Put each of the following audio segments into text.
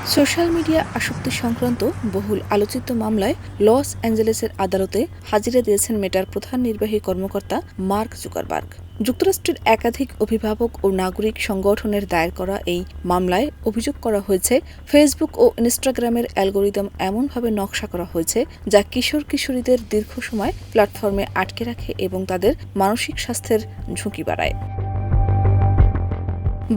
Social media আসক্তি সংক্রান্ত বহুল আলোচিত মামলায় লস অ্যাঞ্জেলেসের আদালতে হাজিরা দিয়েছেন মেটার প্রধান নির্বাহী কর্মকর্তা মার্ক জুকারবার্গ। যুক্তরাষ্ট্রের একাধিক অভিভাবক ও নাগরিক সংগঠনের দায়ের করা এই মামলায় অভিযোগ করা হয়েছে, ফেসবুক ও ইনস্টাগ্রামের অ্যালগোরিদম এমনভাবে নকশা করা হয়েছে যা কিশোর কিশোরীদের দীর্ঘ সময় প্ল্যাটফর্মে আটকে রাখে এবং তাদের মানসিক স্বাস্থ্যের ঝুঁকি বাড়ায়।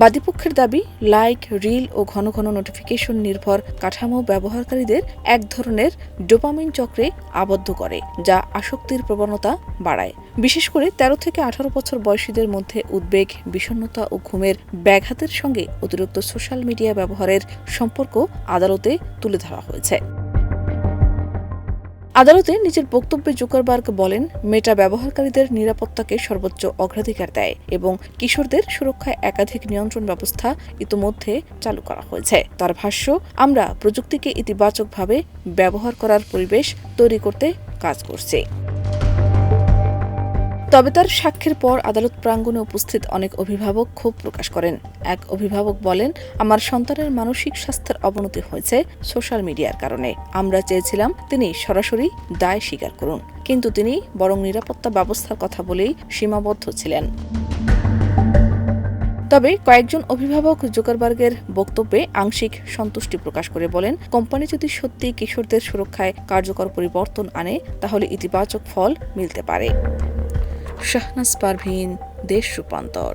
বাদীপক্ষের দাবি, লাইক, রিল ও ঘন ঘন নোটিফিকেশন নির্ভর কাঠামো ব্যবহারকারীদের এক ধরনের ডোপামিন চক্রে আবদ্ধ করে, যা আসক্তির প্রবণতা বাড়ায়। বিশেষ করে ১৩ থেকে ১৮ বছর বয়সীদের মধ্যে উদ্বেগ, বিষণ্ণতা ও ঘুমের ব্যাঘাতের সঙ্গে অতিরিক্ত সোশ্যাল মিডিয়া ব্যবহারের সম্পর্ক আদালতে তুলে ধরা হয়েছে। আদালতে নিজের বক্তব্যে জুকারবার্গ বলেন, মেটা ব্যবহারকারীদের নিরাপত্তাকে সর্বোচ্চ অগ্রাধিকার দেয় এবং কিশোরদের সুরক্ষায় একাধিক নিয়ন্ত্রণ ব্যবস্থা ইতোমধ্যে চালু করা হয়েছে। তার ভাষ্য, আমরা প্রযুক্তিকে ইতিবাচকভাবে ব্যবহার করার পরিবেশ তৈরি করতে কাজ করছি। তবে তার সাক্ষ্যের পর আদালত প্রাঙ্গণে উপস্থিত অনেক অভিভাবক ক্ষোভ প্রকাশ করেন। এক অভিভাবক বলেন, আমার সন্তানের মানসিক স্বাস্থ্যের অবনতি হয়েছে সোশ্যাল মিডিয়ার কারণে। আমরা চেয়েছিলাম তিনি সরাসরি দায় স্বীকার করুন, কিন্তু তিনি বরং নিরাপত্তা ব্যবস্থার কথা বলেই সীমাবদ্ধ ছিলেন। তবে কয়েকজন অভিভাবক জুকারবার্গের বক্তব্যে আংশিক সন্তুষ্টি প্রকাশ করে বলেন, কোম্পানি যদি সত্যি কিশোরদের সুরক্ষায় কার্যকর পরিবর্তন আনে তাহলে ইতিবাচক ফল মিলতে পারে। শাহনাজ পারভীন, দেশ রূপান্তর।